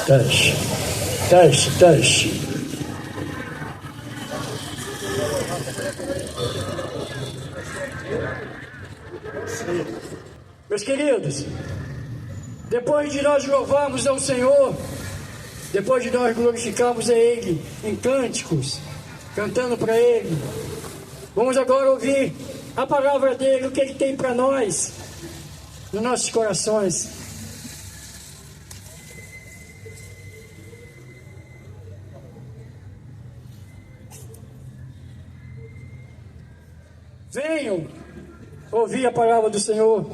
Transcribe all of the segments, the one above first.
Teste, teste, teste. Meus queridos, depois de nós louvarmos ao Senhor, depois de nós glorificarmos a Ele em cânticos, cantando para Ele, vamos agora ouvir a palavra dEle, o que Ele tem para nós, nos nossos corações. Venham ouvir a palavra do Senhor.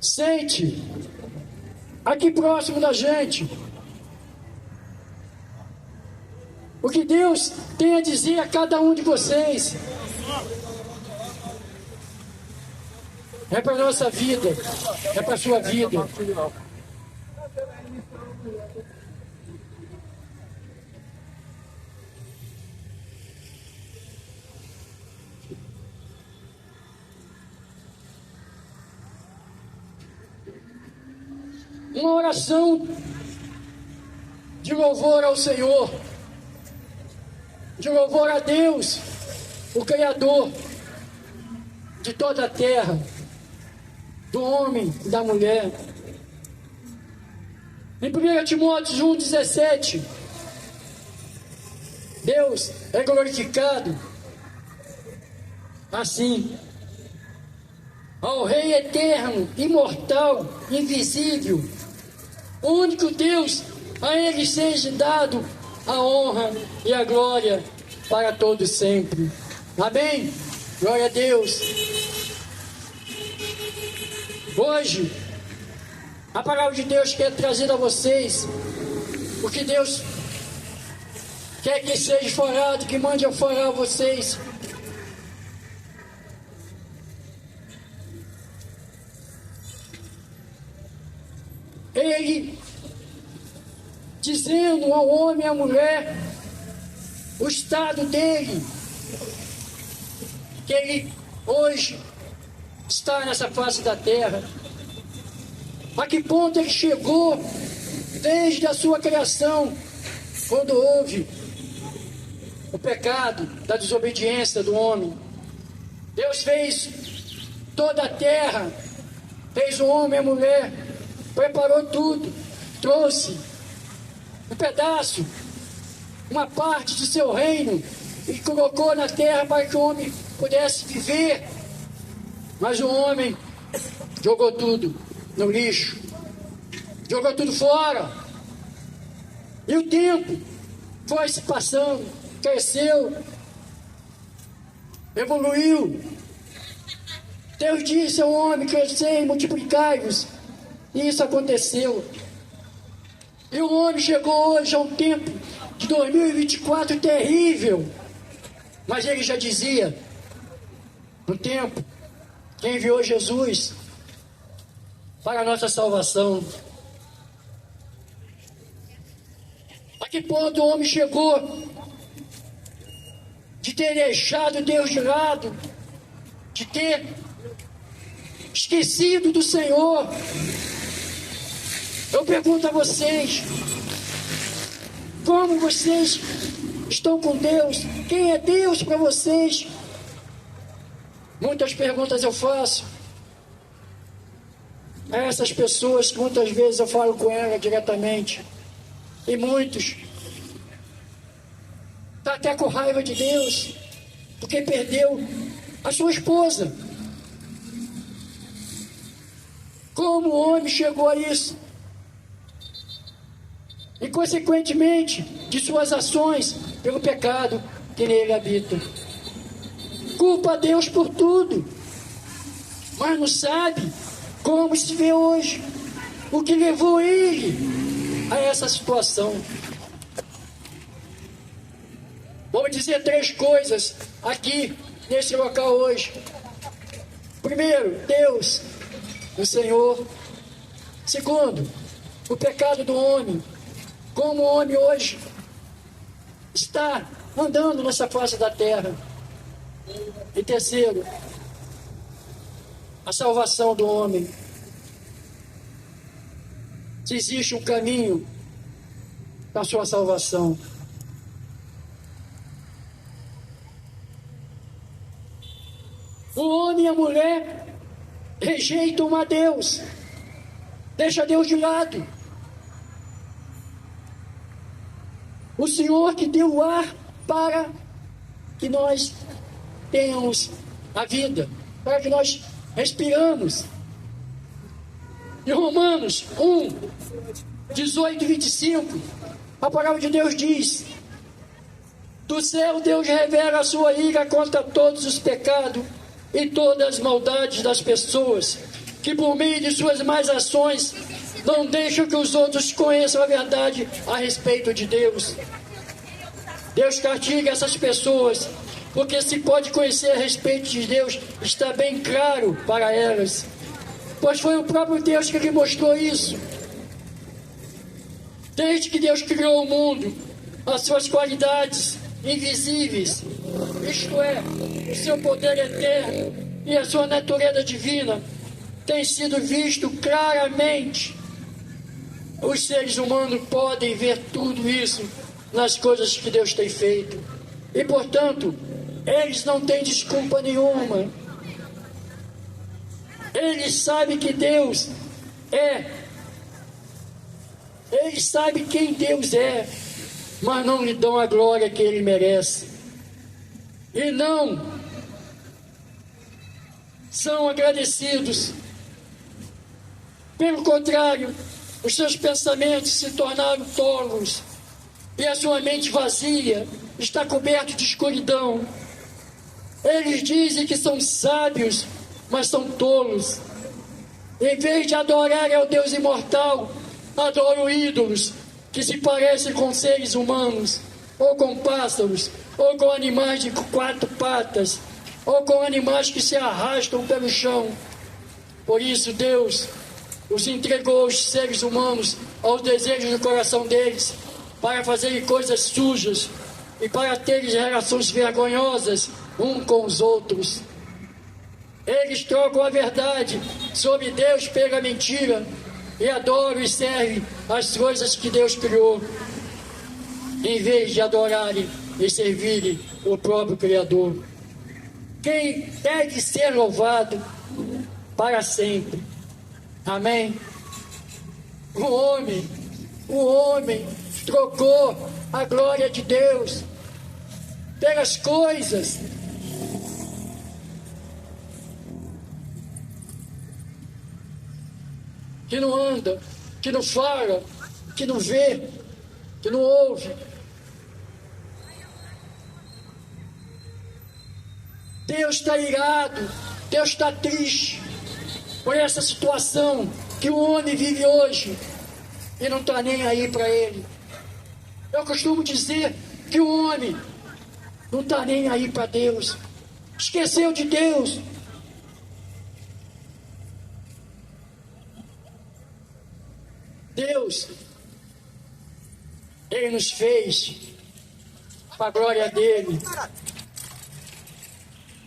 Sente aqui próximo da gente o que Deus tem a dizer a cada um de vocês. É para a nossa vida, é para a sua vida. Uma oração de louvor ao Senhor, de louvor a Deus, o Criador de toda a terra, do homem e da mulher. Em 1 Timóteo 1,17, Deus é glorificado assim: ao Rei eterno, imortal, invisível, o único Deus, a Ele seja dado a honra e a glória para todos sempre. Amém? Glória a Deus. Hoje, a palavra de Deus quer trazer a vocês o que Deus quer que seja falado, que mande eu falar a vocês. Ele dizendo ao homem e à mulher o estado dele, que ele hoje está nessa face da terra, a que ponto ele chegou desde a sua criação, quando houve o pecado da desobediência do homem. Deus fez toda a terra, fez o homem e a mulher, preparou tudo, trouxe um pedaço, uma parte de seu reino e colocou na terra para que o homem pudesse viver. Mas o homem jogou tudo no lixo, jogou tudo fora. E o tempo foi se passando, cresceu, evoluiu. Deus disse ao homem: crescei, multiplicai-vos. E isso aconteceu. E o homem chegou hoje a um tempo de 2024 terrível. Mas ele já dizia, no tempo que enviou Jesus para a nossa salvação. A que ponto o homem chegou de ter deixado Deus de lado, de ter esquecido do Senhor? Eu pergunto a vocês, como vocês estão com Deus? Quem é Deus para vocês? Muitas perguntas eu faço a essas pessoas que muitas vezes eu falo com elas diretamente. E muitos estão até com raiva de Deus, porque perdeu a sua esposa. Como o homem chegou a isso? E consequentemente de suas ações pelo pecado que nele habita. Culpa a Deus por tudo, mas não sabe como se vê hoje, o que levou ele a essa situação. Vamos dizer 3 coisas aqui nesse local hoje. Primeiro, Deus, o Senhor. Segundo, o pecado do homem. Como o homem hoje está andando nessa face da terra. E terceiro, a salvação do homem. se existe um caminho da sua salvação. O homem e a mulher rejeitam a Deus, deixa Deus de lado. O Senhor que deu o ar para que nós tenhamos a vida, para que nós respiramos. Em Romanos 1, 18 e 25, a palavra de Deus diz: do céu Deus revela a sua ira contra todos os pecados e todas as maldades das pessoas, que por meio de suas más ações não deixam que os outros conheçam a verdade a respeito de Deus. Deus castiga essas pessoas, porque se pode conhecer a respeito de Deus, está bem claro para elas, pois foi o próprio Deus que lhe mostrou isso. Desde que Deus criou o mundo, as suas qualidades invisíveis, isto é, o seu poder eterno e a sua natureza divina, tem sido visto claramente. Os seres humanos podem ver tudo isso nas coisas que Deus tem feito, e portanto eles não têm desculpa nenhuma. Eles sabem que Deus é, eles sabem quem Deus é, mas não lhe dão a glória que Ele merece, e não são agradecidos. Pelo contrário, os seus pensamentos se tornaram tolos, e a sua mente vazia está coberta de escuridão. Eles dizem que são sábios, mas são tolos. Em vez de adorarem ao Deus imortal, adoram ídolos que se parecem com seres humanos, ou com pássaros, ou com animais de 4 patas, ou com animais que se arrastam pelo chão. Por isso Deus os entregou aos seres humanos, aos desejos do coração deles, para fazerem coisas sujas e para terem relações vergonhosas uns com os outros. Eles trocam a verdade sobre Deus pela mentira e adoram e servem as coisas que Deus criou, em vez de adorarem e servirem o próprio Criador, quem deve ser louvado para sempre. Amém? O homem trocou a glória de Deus pelas coisas. Que não anda, que não fala, que não vê, que não ouve. Deus está irado, Deus está triste por essa situação que o homem vive hoje e não está nem aí para ele. Eu costumo dizer que o homem não está nem aí para Deus, esqueceu de Deus. Deus, Ele nos fez para a glória dEle.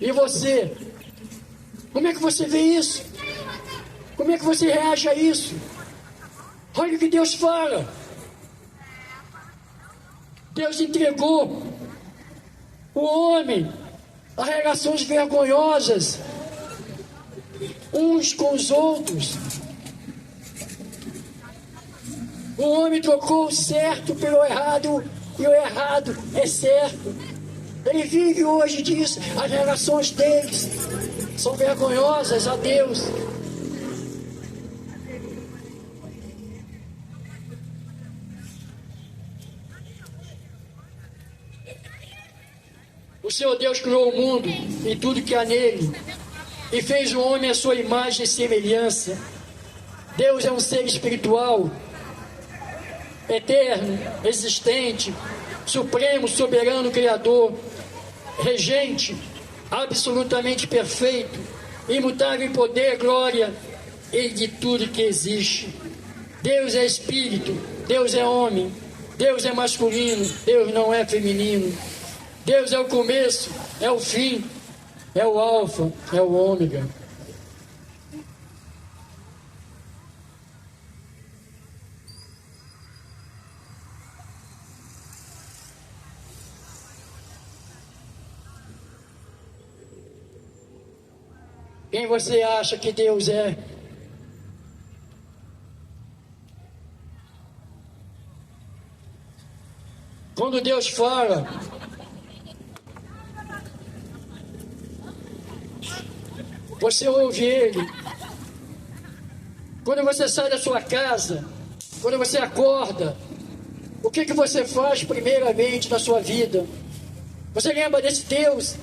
E você, como é que você vê isso? Como é que você reage a isso? Olha o que Deus fala. Deus entregou o homem a relações vergonhosas uns com os outros. O homem trocou o certo pelo errado e o errado é certo. Ele vive hoje disso. As relações deles são vergonhosas a Deus. O Senhor Deus criou o mundo e tudo que há nele, e fez o homem à sua imagem e semelhança. Deus é um ser espiritual, eterno, existente, supremo, soberano, criador, regente, absolutamente perfeito, imutável em poder, glória e de tudo que existe. Deus é espírito, Deus é homem, Deus é masculino, Deus não é feminino. Deus é o começo, é o fim, é o alfa, é o ômega. Quem você acha que Deus é? Quando Deus fala, você ouve Ele. Quando você sai da sua casa, quando você acorda, o que você faz primeiramente na sua vida? Você lembra desse Deus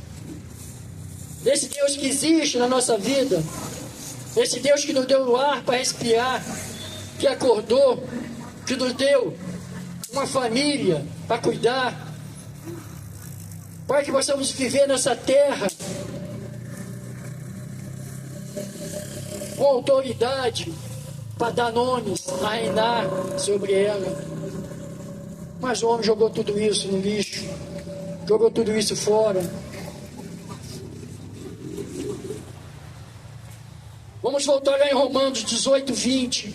que existe na nossa vida, esse Deus que nos deu o ar para respirar, que acordou, que nos deu uma família para cuidar, para que possamos viver nessa terra com autoridade para dar nomes, a reinar sobre ela. Mas o homem jogou tudo isso no lixo, jogou tudo isso fora. Vamos voltar lá em Romanos 18, 20.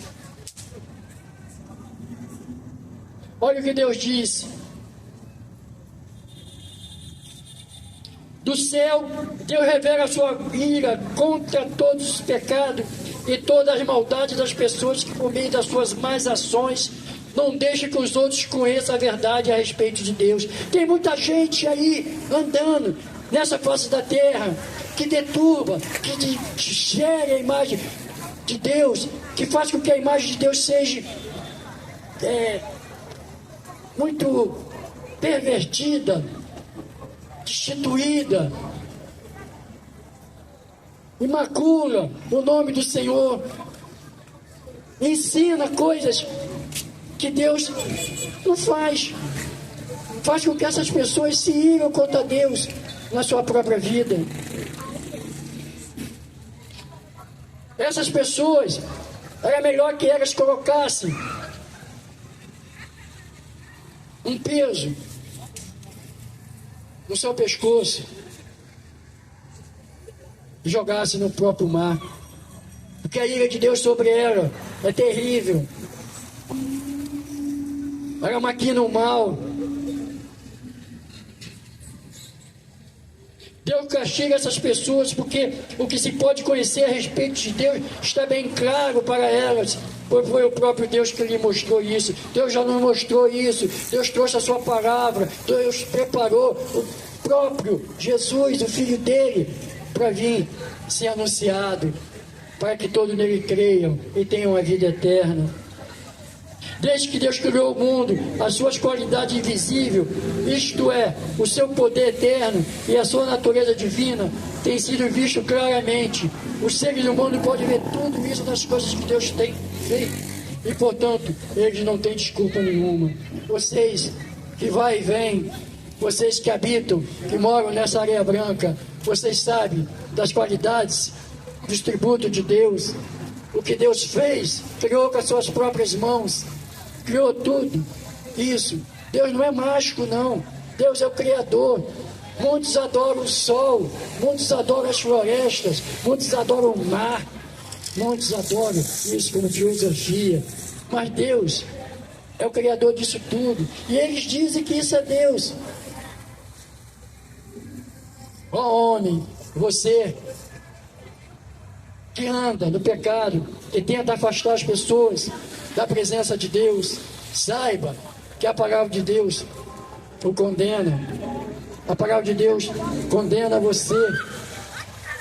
Olha o que Deus disse. Do céu, Deus revela a sua ira contra todos os pecados e todas as maldades das pessoas que, por meio das suas más ações, não deixam que os outros conheçam a verdade a respeito de Deus. Tem muita gente aí andando nessa face da terra que deturba, que gera a imagem de Deus, que faz com que a imagem de Deus seja muito pervertida, destituída, e macula o nome do Senhor, ensina coisas que Deus não faz com que essas pessoas se iram contra Deus na sua própria vida. Essas pessoas, era melhor que elas colocassem um peso no seu pescoço e jogassem no próprio mar, porque a ira de Deus sobre ela é terrível. Ela maquina o mal. Deus castiga essas pessoas porque o que se pode conhecer a respeito de Deus está bem claro para elas. Foi o próprio Deus que lhe mostrou isso. Deus já não mostrou isso. Deus trouxe a sua palavra. Deus preparou o próprio Jesus, o Filho dele, para vir ser anunciado, para que todos nele creiam e tenham a vida eterna. Desde que Deus criou o mundo, as suas qualidades invisíveis, isto é, o seu poder eterno e a sua natureza divina, tem sido visto claramente. Os seres humanos podem ver tudo isso nas coisas que Deus tem feito. E, portanto, eles não têm desculpa nenhuma. Vocês que vai e vem, vocês que habitam, que moram nessa areia branca, vocês sabem das qualidades, dos tributos de Deus. O que Deus fez, criou com as suas próprias mãos. Criou tudo isso. Deus não é mágico, não. Deus é o Criador. Muitos adoram o sol, muitos adoram as florestas, muitos adoram o mar, muitos adoram isso como filosofia. Mas Deus é o Criador disso tudo. E eles dizem que isso é Deus. Ó homem, você que anda no pecado, que tenta afastar as pessoas da presença de Deus, saiba que a palavra de Deus o condena. A palavra de Deus condena você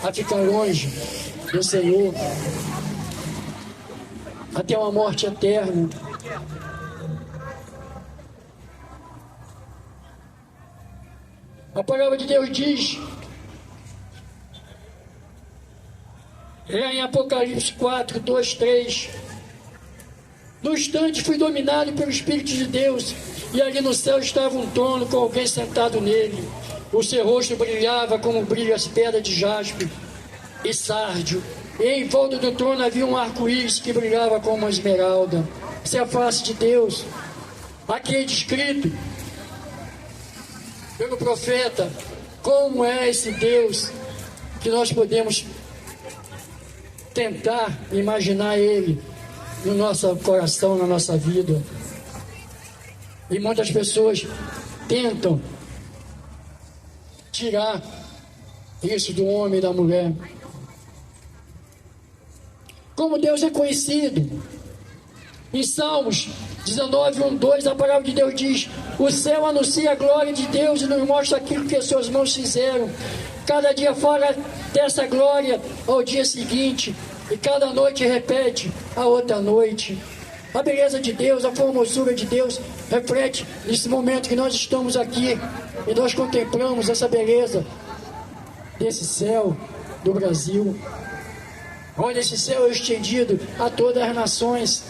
a ficar longe do Senhor, até uma morte eterna. A palavra de Deus diz, lá em Apocalipse 4, 2, 3, no instante fui dominado pelo Espírito de Deus, e ali no céu estava um trono com alguém sentado nele. O seu rosto brilhava como brilham as pedras de jaspe e sárdio, e em volta do trono havia um arco-íris que brilhava como uma esmeralda. Essa é a face de Deus. Aqui é descrito pelo profeta como é esse Deus que nós podemos tentar imaginar ele no nosso coração, na nossa vida. E muitas pessoas tentam tirar isso do homem e da mulher. como Deus é conhecido. Em Salmos 19, 1, 2, a palavra de Deus diz: o céu anuncia a glória de Deus e nos mostra aquilo que as suas mãos fizeram. Cada dia fala dessa glória ao dia seguinte, e cada noite repete a outra noite. A beleza de Deus, a formosura de Deus reflete nesse momento que nós estamos aqui e nós contemplamos essa beleza desse céu do Brasil. Olha, esse céu é estendido a todas as nações.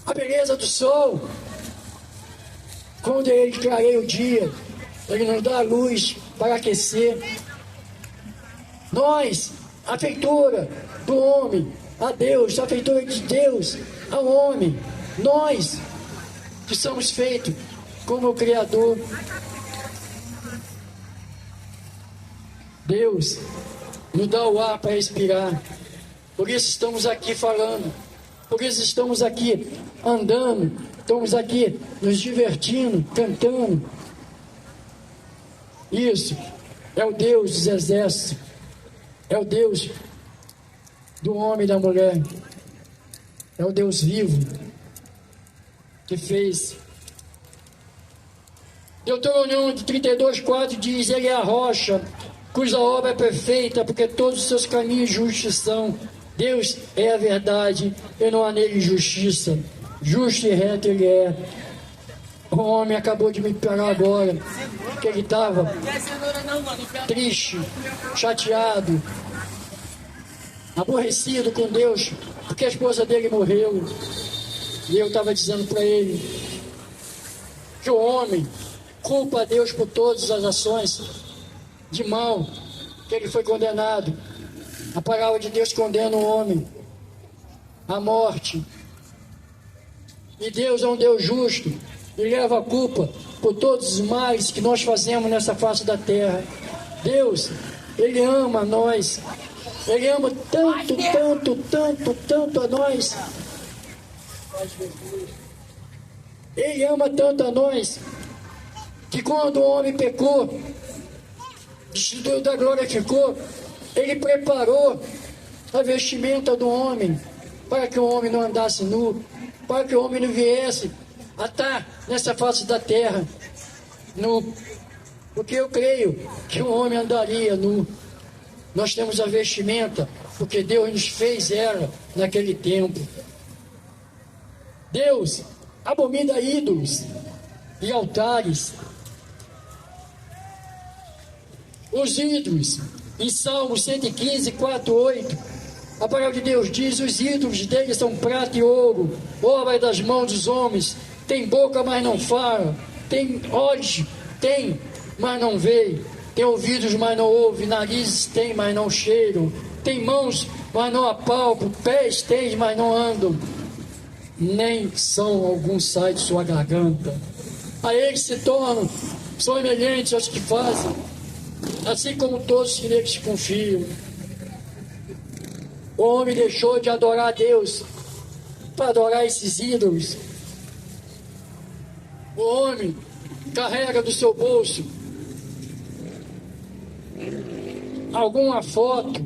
A beleza do sol, quando ele clareia o dia, ele nos dá a luz para aquecer. Nós, a feitura do homem a Deus, a feitura de Deus ao homem, nós que somos feitos como o Criador. Deus nos dá o ar para respirar. Por isso estamos aqui falando. Por isso estamos aqui andando. Estamos aqui nos divertindo, cantando. Isso é o Deus dos exércitos. É o Deus do homem e da mulher. É o Deus vivo que fez. Deuteronômio 32:4 diz: ele é a rocha cuja obra é perfeita, porque todos os seus caminhos justos são. Deus é a verdade e não há nele injustiça. Justo e reto ele é. O homem acabou de me pegar agora, que ele estava triste, chateado, aborrecido com Deus, porque a esposa dele morreu. E eu estava dizendo para ele que o homem culpa a Deus por todas as ações de mal que ele foi condenado. A palavra de Deus condena o homem à morte. E Deus é um Deus justo e leva a culpa por todos os males que nós fazemos nessa face da terra. Deus, Ele ama nós. Ele ama tanto, tanto, tanto, tanto a nós. Ele ama tanto a nós que quando o homem pecou, destituiu da glória ficou, ele preparou a vestimenta do homem para que o homem não andasse nu, para que o homem não viesse a estar nessa face da terra nu, porque eu creio que o homem andaria nu. Nós temos a vestimenta porque Deus nos fez ela naquele tempo. Deus abomina ídolos e altares. Os ídolos, em Salmos 115, 4, 8, a palavra de Deus diz: os ídolos deles são prata e ouro, obra das mãos dos homens. Tem boca, mas não fala. Tem olhos, tem, mas não vê. Tem ouvidos, mas não ouve. Narizes tem, mas não cheiram. Tem mãos, mas não apalpam. Pés tem, mas não andam. Nem são algum sai de sua garganta. A eles se tornam semelhantes aos que fazem, assim como todos que neles confiam. O homem deixou de adorar a Deus para adorar esses ídolos. O homem carrega do seu bolso alguma foto,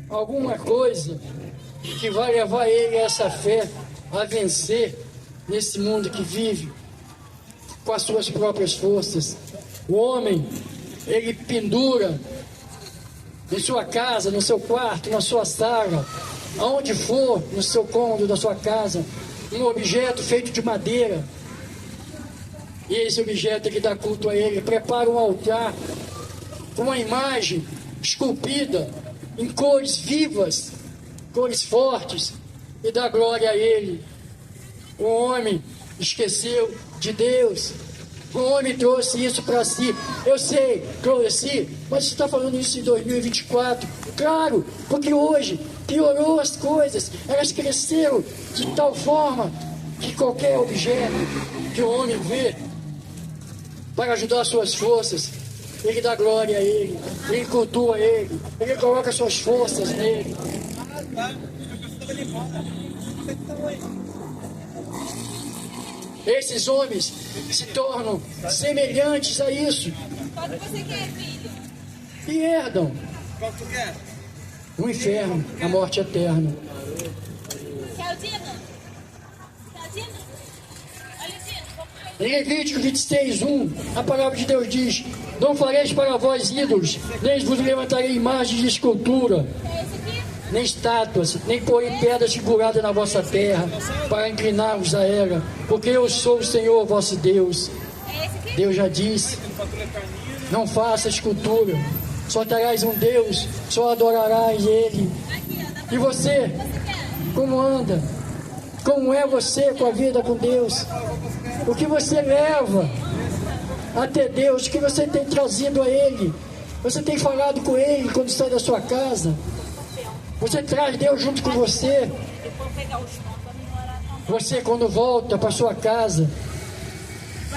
alguma coisa que vai levar ele a essa fé, a vencer nesse mundo que vive com as suas próprias forças. O homem, ele pendura em sua casa, no seu quarto, na sua sala, aonde for, no seu cômodo da sua casa, um objeto feito de madeira. E esse objeto que dá culto a ele, prepara um altar com uma imagem esculpida em cores vivas, cores fortes, e dá glória a ele. O homem esqueceu de Deus. O homem trouxe isso para si. Eu sei, trouxe, mas você está falando isso em 2024. Claro, porque hoje piorou as coisas. Elas cresceram de tal forma que qualquer objeto que o homem vê para ajudar suas forças, ele dá glória a ele, ele cultua ele, ele coloca suas forças nele. Esses homens se tornam semelhantes a isso. Qual que você quer, filho? E herdam Qual que tu quer? no inferno, a morte eterna. Em Levítico 26:1, a palavra de Deus diz: não fareis para vós ídolos, nem vos levantarei imagens de escultura, nem estátuas, nem porém pedras figuradas na vossa terra, para inclinar-vos a ela, porque eu sou o Senhor vosso Deus. Deus já disse: não faça escultura, só terás um Deus, só adorarás Ele. E você, como anda? Como é você com a vida com Deus? O que você leva até Deus? O que você tem trazido a Ele? Você tem falado com Ele quando sai da sua casa? Você traz Deus junto com você? Você, quando volta para sua casa,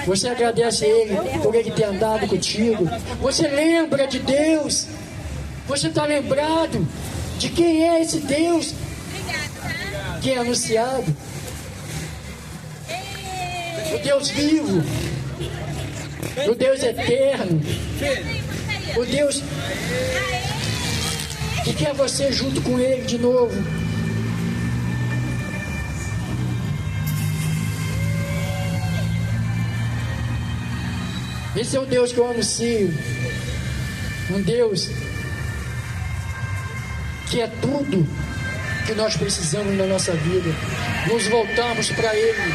você agradece a Ele por Ele ter andado contigo? Você lembra de Deus? Você está lembrado de quem é esse Deus que é anunciado? O Deus vivo, o Deus eterno, o Deus que quer você junto com Ele de novo. Esse é o Deus que eu anuncio, um Deus que é tudo que nós precisamos na nossa vida. Nos voltamos para Ele.